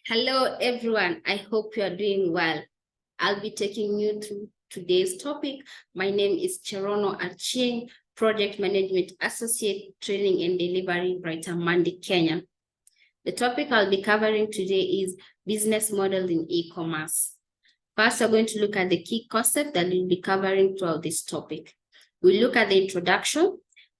Hello, everyone. I hope you are doing well. I'll be taking you through today's topic. My name is Cherono Achieng, Project Management Associate, Training and Delivery, Brighter Mandi, Kenya. The topic I'll be covering today is business model in e-commerce. First, we're going to look at the key concept that we'll be covering throughout this topic. We'll look at the introduction,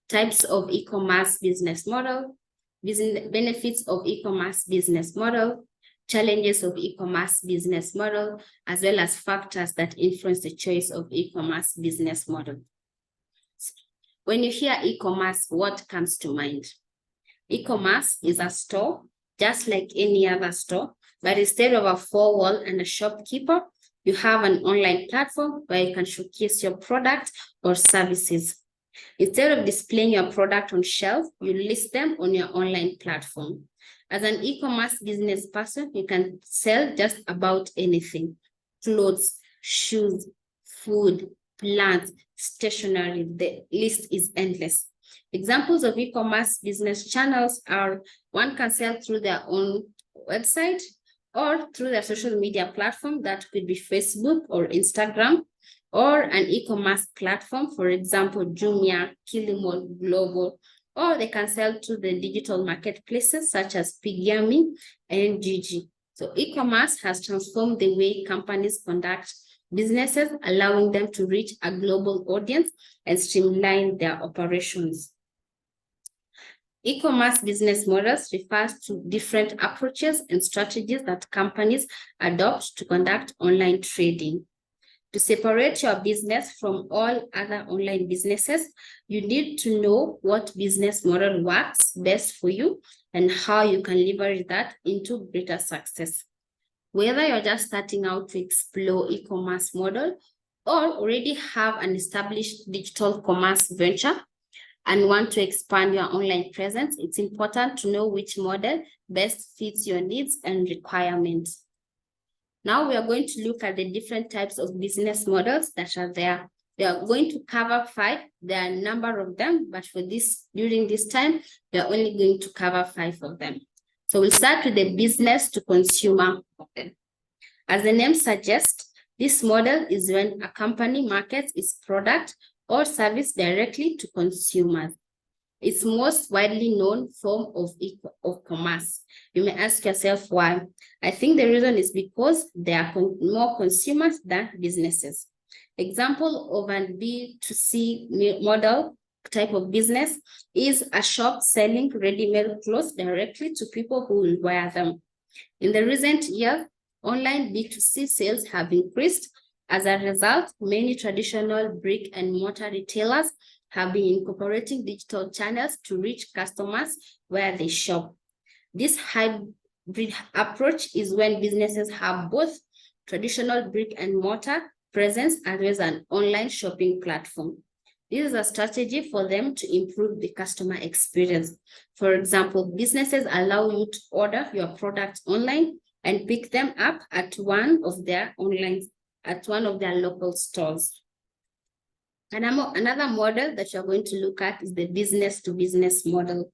types of e-commerce business model, benefits of e-commerce business model, challenges of e-commerce business model, as well as factors that influence the choice of e-commerce business model. When you hear e-commerce, what comes to mind? E-commerce is a store, just like any other store, but instead of a four-wall and a shopkeeper, you have an online platform where you can showcase your product or services. Instead of displaying your product on shelf, you list them on your online platform. As an e-commerce business person, you can sell just about anything: clothes, shoes, food, plants, stationery. The list is endless. Examples of e-commerce business channels are: one can sell through their own website or through their social media platform, that could be Facebook or Instagram, or an e-commerce platform, for example, Jumia, Kilimall, Global, or they can sell to the digital marketplaces such as Pigami and Gigi. So e-commerce has transformed the way companies conduct businesses, allowing them to reach a global audience and streamline their operations. E-commerce business models refers to different approaches and strategies that companies adopt to conduct online trading. To separate your business from all other online businesses, you need to know what business model works best for you and how you can leverage that into greater success. Whether you're just starting out to explore e-commerce model or already have an established digital commerce venture and want to expand your online presence, it's important to know which model best fits your needs and requirements. Now we are going to look at the different types of business models that are there. We are going to cover 5. There are a number of them, but during this time, we are only going to cover 5 of them. So we'll start with the business to consumer model. As the name suggests, this model is when a company markets its product or service directly to consumers. It's most widely known form of commerce. You may ask yourself why. I think the reason is because there are more consumers than businesses. Example of a B2C model type of business is a shop selling ready-made clothes directly to people who will wear them. In the recent years, online B2C sales have increased. As a result, many traditional brick and mortar retailers have been incorporating digital channels to reach customers where they shop. This hybrid approach is when businesses have both traditional brick and mortar presence as well as an online shopping platform. This is a strategy for them to improve the customer experience. For example, businesses allow you to order your products online and pick them up at one of their local stores. Another model that you're going to look at is the business-to-business model.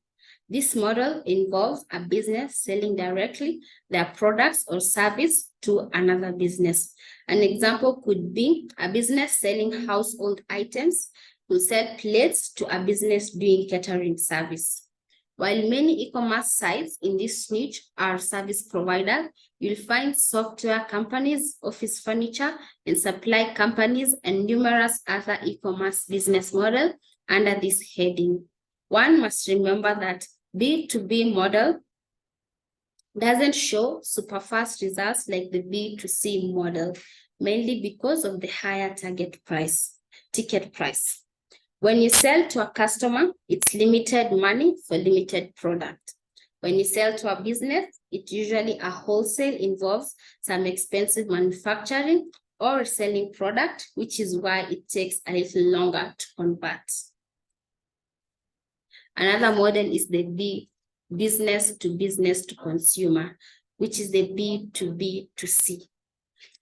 This model involves a business selling directly their products or service to another business. An example could be a business selling household items will sell plates to a business doing catering service. While many e-commerce sites in this niche are service providers, you'll find software companies, office furniture, and supply companies, and numerous other e-commerce business models under this heading. One must remember that B2B model doesn't show super fast results like the B2C model, mainly because of the higher ticket price. When you sell to a customer, it's limited money for limited product. When you sell to a business, it usually a wholesale involves some expensive manufacturing or selling product, which is why it takes a little longer to convert. Another model is the business to consumer, which is the B2B2C.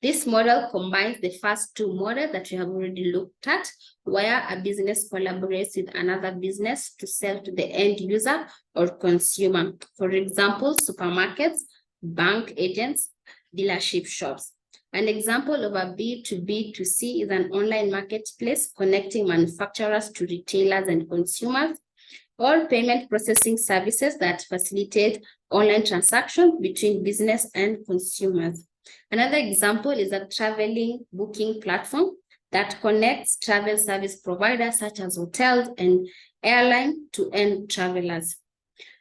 This model combines the first two models that we have already looked at, where a business collaborates with another business to sell to the end user or consumer. For example, supermarkets, bank agents, dealership shops. An example of a B2B2C is an online marketplace connecting manufacturers to retailers and consumers, or payment processing services that facilitate online transactions between business and consumers. Another example is a traveling booking platform that connects travel service providers such as hotels and airlines to end travelers.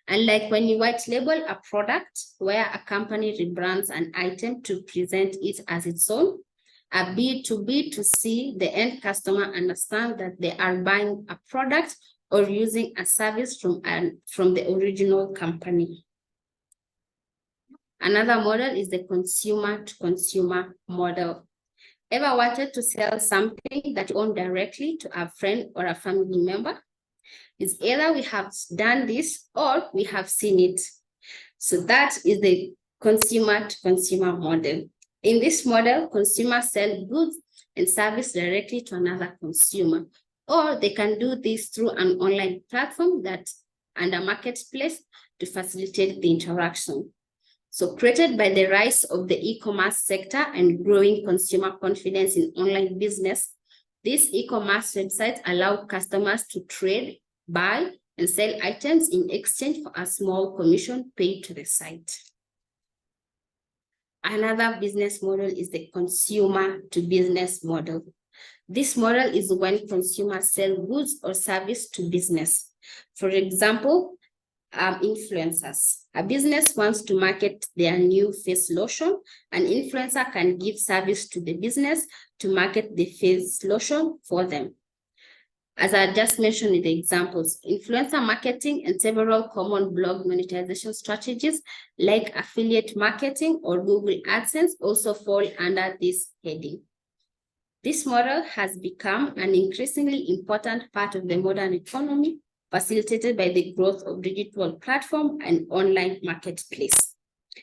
Unlike when you white label a product where a company rebrands an item to present it as its own, a B2B2C, the end customer understands that they are buying a product or using a service from the original company. Another model is the consumer-to-consumer model. Ever wanted to sell something that you own directly to a friend or a family member? It's either we have done this or we have seen it. So that is the consumer-to-consumer model. In this model, consumers sell goods and service directly to another consumer, or they can do this through an online platform and a marketplace to facilitate the interaction. So created by the rise of the e-commerce sector and growing consumer confidence in online business, these e-commerce websites allow customers to trade, buy, and sell items in exchange for a small commission paid to the site. Another business model is the consumer-to-business model. This model is when consumers sell goods or service to business. For example, influencers. A business wants to market their new face lotion. An influencer can give service to the business to market the face lotion for them. As I just mentioned in the examples, influencer marketing and several common blog monetization strategies like affiliate marketing or Google AdSense also fall under this heading. This model has become an increasingly important part of the modern economy, facilitated by the growth of digital platform and online marketplace.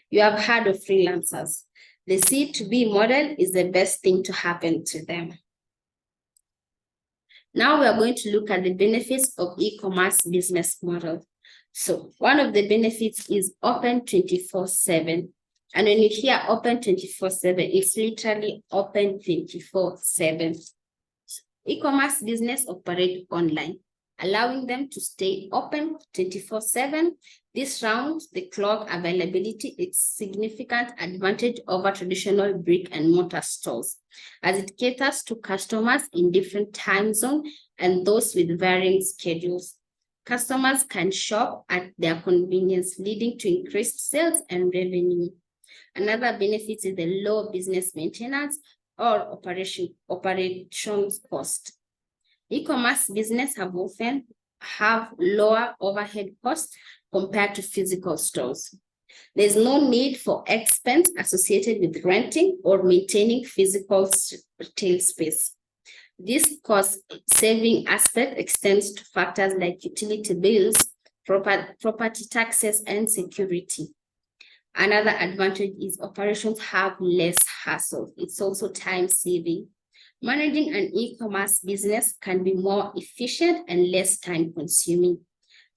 You have heard of freelancers. The C2B model is the best thing to happen to them. Now we are going to look at the benefits of e-commerce business model. So one of the benefits is open 24/7. And when you hear open 24/7, it's literally open 24/7. E-commerce business operate online, allowing them to stay open 24/7. This round-the-clock availability is a significant advantage over traditional brick-and-mortar stores, as it caters to customers in different time zones and those with varying schedules. Customers can shop at their convenience, leading to increased sales and revenue. Another benefit is the low business maintenance or operations cost. E-commerce business often have lower overhead costs compared to physical stores. There's no need for expense associated with renting or maintaining physical retail space. This cost-saving aspect extends to factors like utility bills, property taxes, and security. Another advantage is operations have less hassle. It's also time-saving. Managing an e-commerce business can be more efficient and less time-consuming.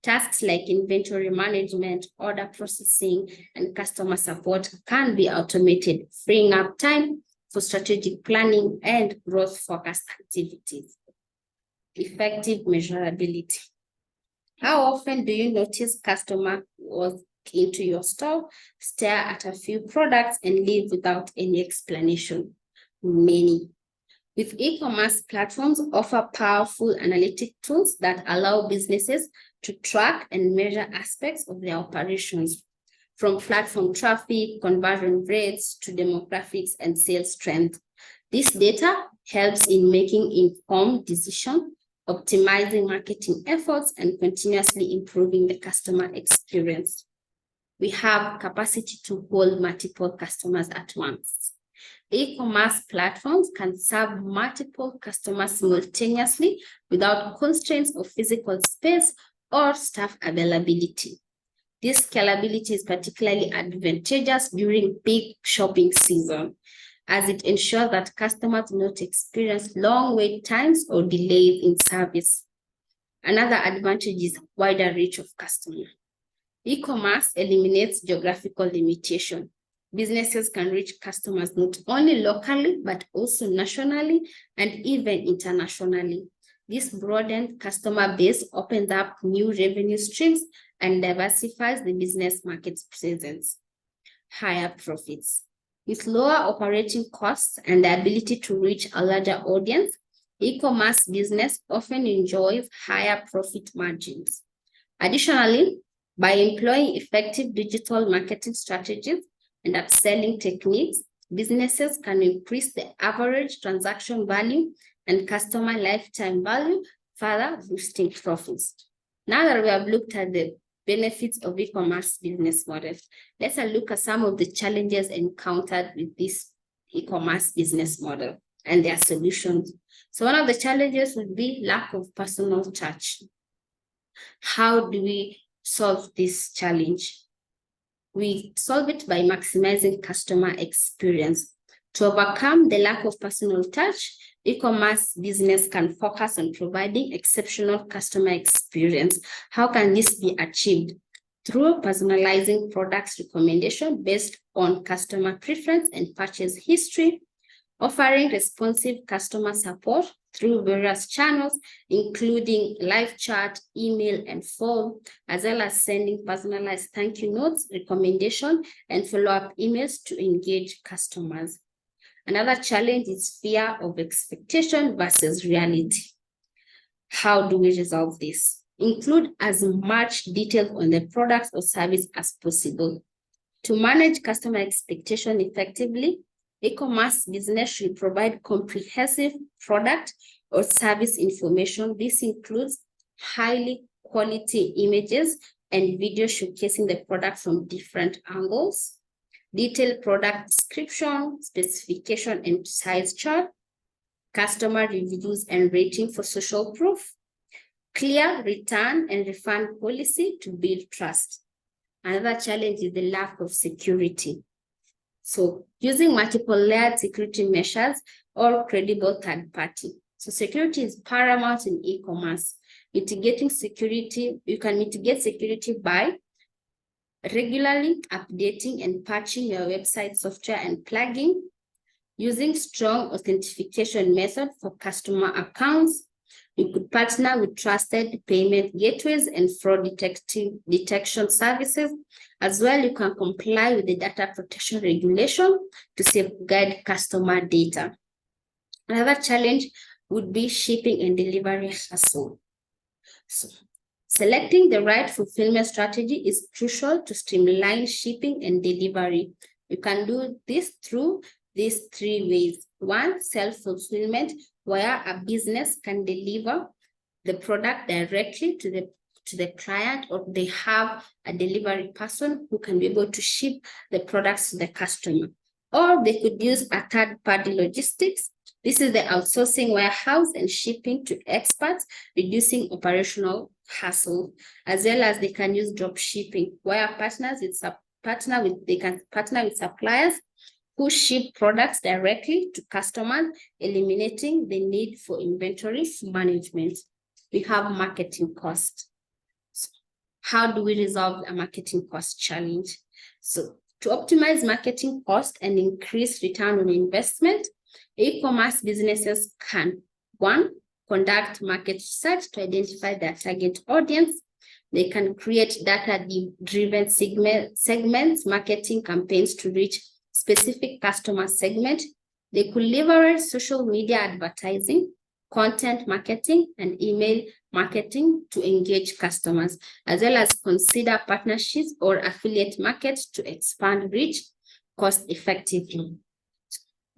Tasks like inventory management, order processing, and customer support can be automated, freeing up time for strategic planning and growth forecast activities. Effective measurability. How often do you notice customers walk into your store, stare at a few products, and leave without any explanation? Many. With e-commerce platforms offer powerful analytic tools that allow businesses to track and measure aspects of their operations, from platform traffic, conversion rates, to demographics and sales trends. This data helps in making informed decisions, optimizing marketing efforts, and continuously improving the customer experience. We have capacity to hold multiple customers at once. E-commerce platforms can serve multiple customers simultaneously without constraints of physical space or staff availability. This scalability is particularly advantageous during peak shopping season. as it ensures that customers do not experience long wait times or delays in service. Another advantage is wider reach of customers. E-commerce eliminates geographical limitation. Businesses can reach customers not only locally, but also nationally and even internationally. This broadened customer base opens up new revenue streams and diversifies the business market's presence. Higher profits. With lower operating costs and the ability to reach a larger audience, e-commerce business often enjoys higher profit margins. Additionally, by employing effective digital marketing strategies and upselling techniques, businesses can increase the average transaction value and customer lifetime value, further boosting profits. Now that we have looked at the benefits of e-commerce business models, let's look at some of the challenges encountered with this e-commerce business model and their solutions. So one of the challenges would be lack of personal touch. How do we solve this challenge? We solve it by maximizing customer experience. To overcome the lack of personal touch, e-commerce business can focus on providing exceptional customer experience. How can this be achieved? Through personalizing products recommendation based on customer preference and purchase history, offering responsive customer support through various channels, including live chat, email, and phone, as well as sending personalized thank you notes, recommendation, and follow-up emails to engage customers. Another challenge is fear of expectation versus reality. How do we resolve this? Include as much detail on the product or service as possible. To manage customer expectation effectively, e-commerce business should provide comprehensive product or service information. This includes highly quality images and video showcasing the product from different angles, detailed product description, specification and size chart, customer reviews and rating for social proof, clear return and refund policy to build trust. Another challenge is the lack of security. So using multiple layered security measures or credible third party. So security is paramount in e-commerce. Mitigating security, you can mitigate security by regularly updating and patching your website software and plugin, using strong authentication method for customer accounts. You could partner with trusted payment gateways and fraud detection services. As well, you can comply with the data protection regulation to safeguard customer data. Another challenge would be shipping and delivery hassle. So, selecting the right fulfillment strategy is crucial to streamline shipping and delivery. You can do this through these three ways. One, self-fulfillment, where a business can deliver the product directly to the client, or they have a delivery person who can be able to ship the products to the customer. Or they could use a third-party logistics. This is the outsourcing warehouse and shipping to experts, reducing operational hassle, as well as they can use drop shipping, where they can partner with suppliers who ship products directly to customers, eliminating the need for inventory management. We have marketing cost. So how do we resolve a marketing cost challenge? So to optimize marketing cost and increase return on investment, e-commerce businesses can, one, conduct market research to identify their target audience. They can create data-driven segments, marketing campaigns to reach specific customer segment. They could leverage social media advertising, content marketing, and email marketing to engage customers, as well as consider partnerships or affiliate markets to expand reach cost effectively.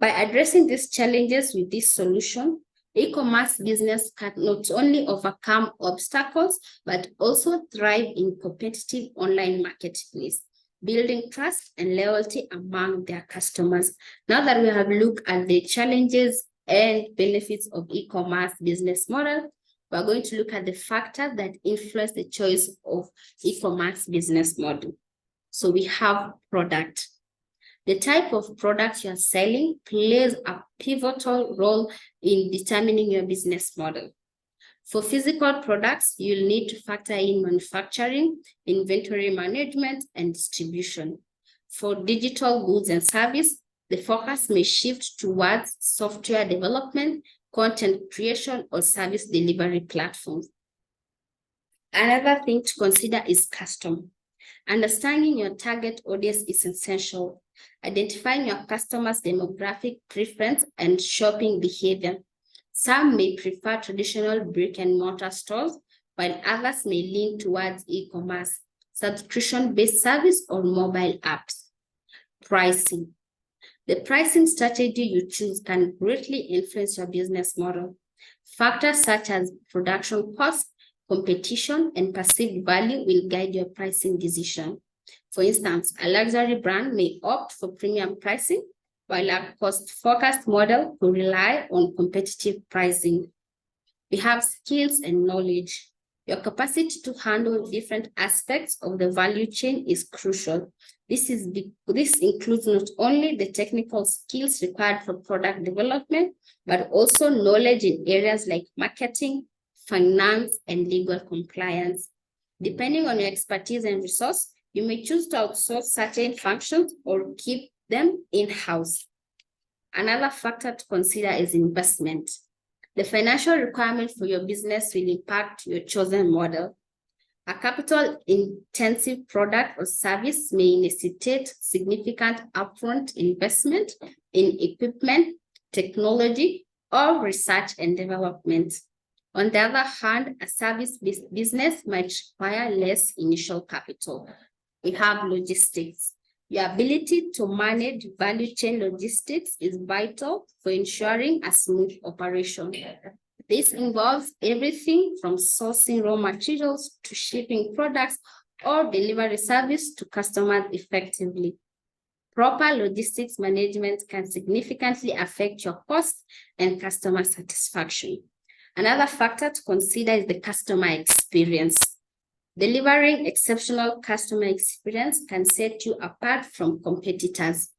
By addressing these challenges with this solution, e-commerce business can not only overcome obstacles, but also thrive in competitive online marketplace, building trust and loyalty among their customers. Now that we have looked at the challenges and benefits of e-commerce business model, we're going to look at the factors that influence the choice of e-commerce business model. So we have product. The type of product you are selling plays a pivotal role in determining your business model. For physical products, you'll need to factor in manufacturing, inventory management, and distribution. For digital goods and service, the focus may shift towards software development, content creation, or service delivery platforms. Another thing to consider is custom. Understanding your target audience is essential. Identifying your customers' demographic preference and shopping behavior. Some may prefer traditional brick-and-mortar stores, while others may lean towards e-commerce, subscription-based service, or mobile apps. Pricing. The pricing strategy you choose can greatly influence your business model. Factors such as production costs, competition, and perceived value will guide your pricing decision. For instance, a luxury brand may opt for premium pricing, while a cost-focused model will rely on competitive pricing. We have skills and knowledge. Your capacity to handle different aspects of the value chain is crucial. This includes not only the technical skills required for product development, but also knowledge in areas like marketing, finance, and legal compliance. Depending on your expertise and resource, you may choose to outsource certain functions or keep them in-house. Another factor to consider is investment. The financial requirement for your business will impact your chosen model. A capital-intensive product or service may necessitate significant upfront investment in equipment, technology, or research and development. On the other hand, a service-based business might require less initial capital. We have logistics. Your ability to manage value chain logistics is vital for ensuring a smooth operation. This involves everything from sourcing raw materials to shipping products or delivery service to customers effectively. Proper logistics management can significantly affect your cost and customer satisfaction. Another factor to consider is the customer experience. Delivering exceptional customer experience can set you apart from competitors.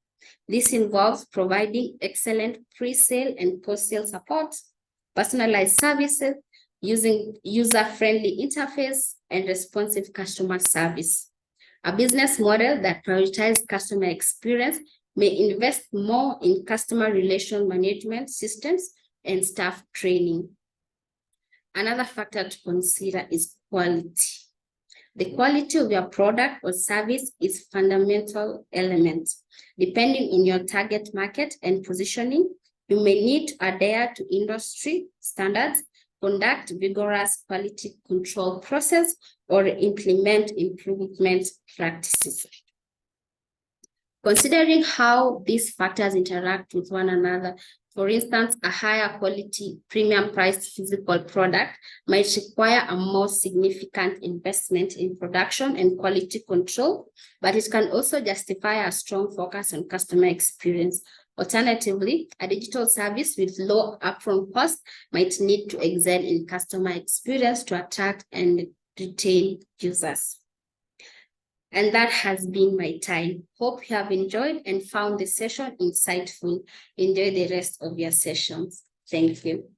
This involves providing excellent pre-sale and post-sale support, personalized services, using user-friendly interface, and responsive customer service. A business model that prioritizes customer experience may invest more in customer relation management systems and staff training. Another factor to consider is quality. The quality of your product or service is a fundamental element. Depending on your target market and positioning, you may need to adhere to industry standards, conduct vigorous quality control process, or implement improvement practices. Considering how these factors interact with one another, for instance, a higher quality premium priced physical product might require a more significant investment in production and quality control, but it can also justify a strong focus on customer experience. Alternatively, a digital service with low upfront costs might need to excel in customer experience to attract and retain users. And that has been my time. Hope you have enjoyed and found the session insightful. Enjoy the rest of your sessions. Thank you.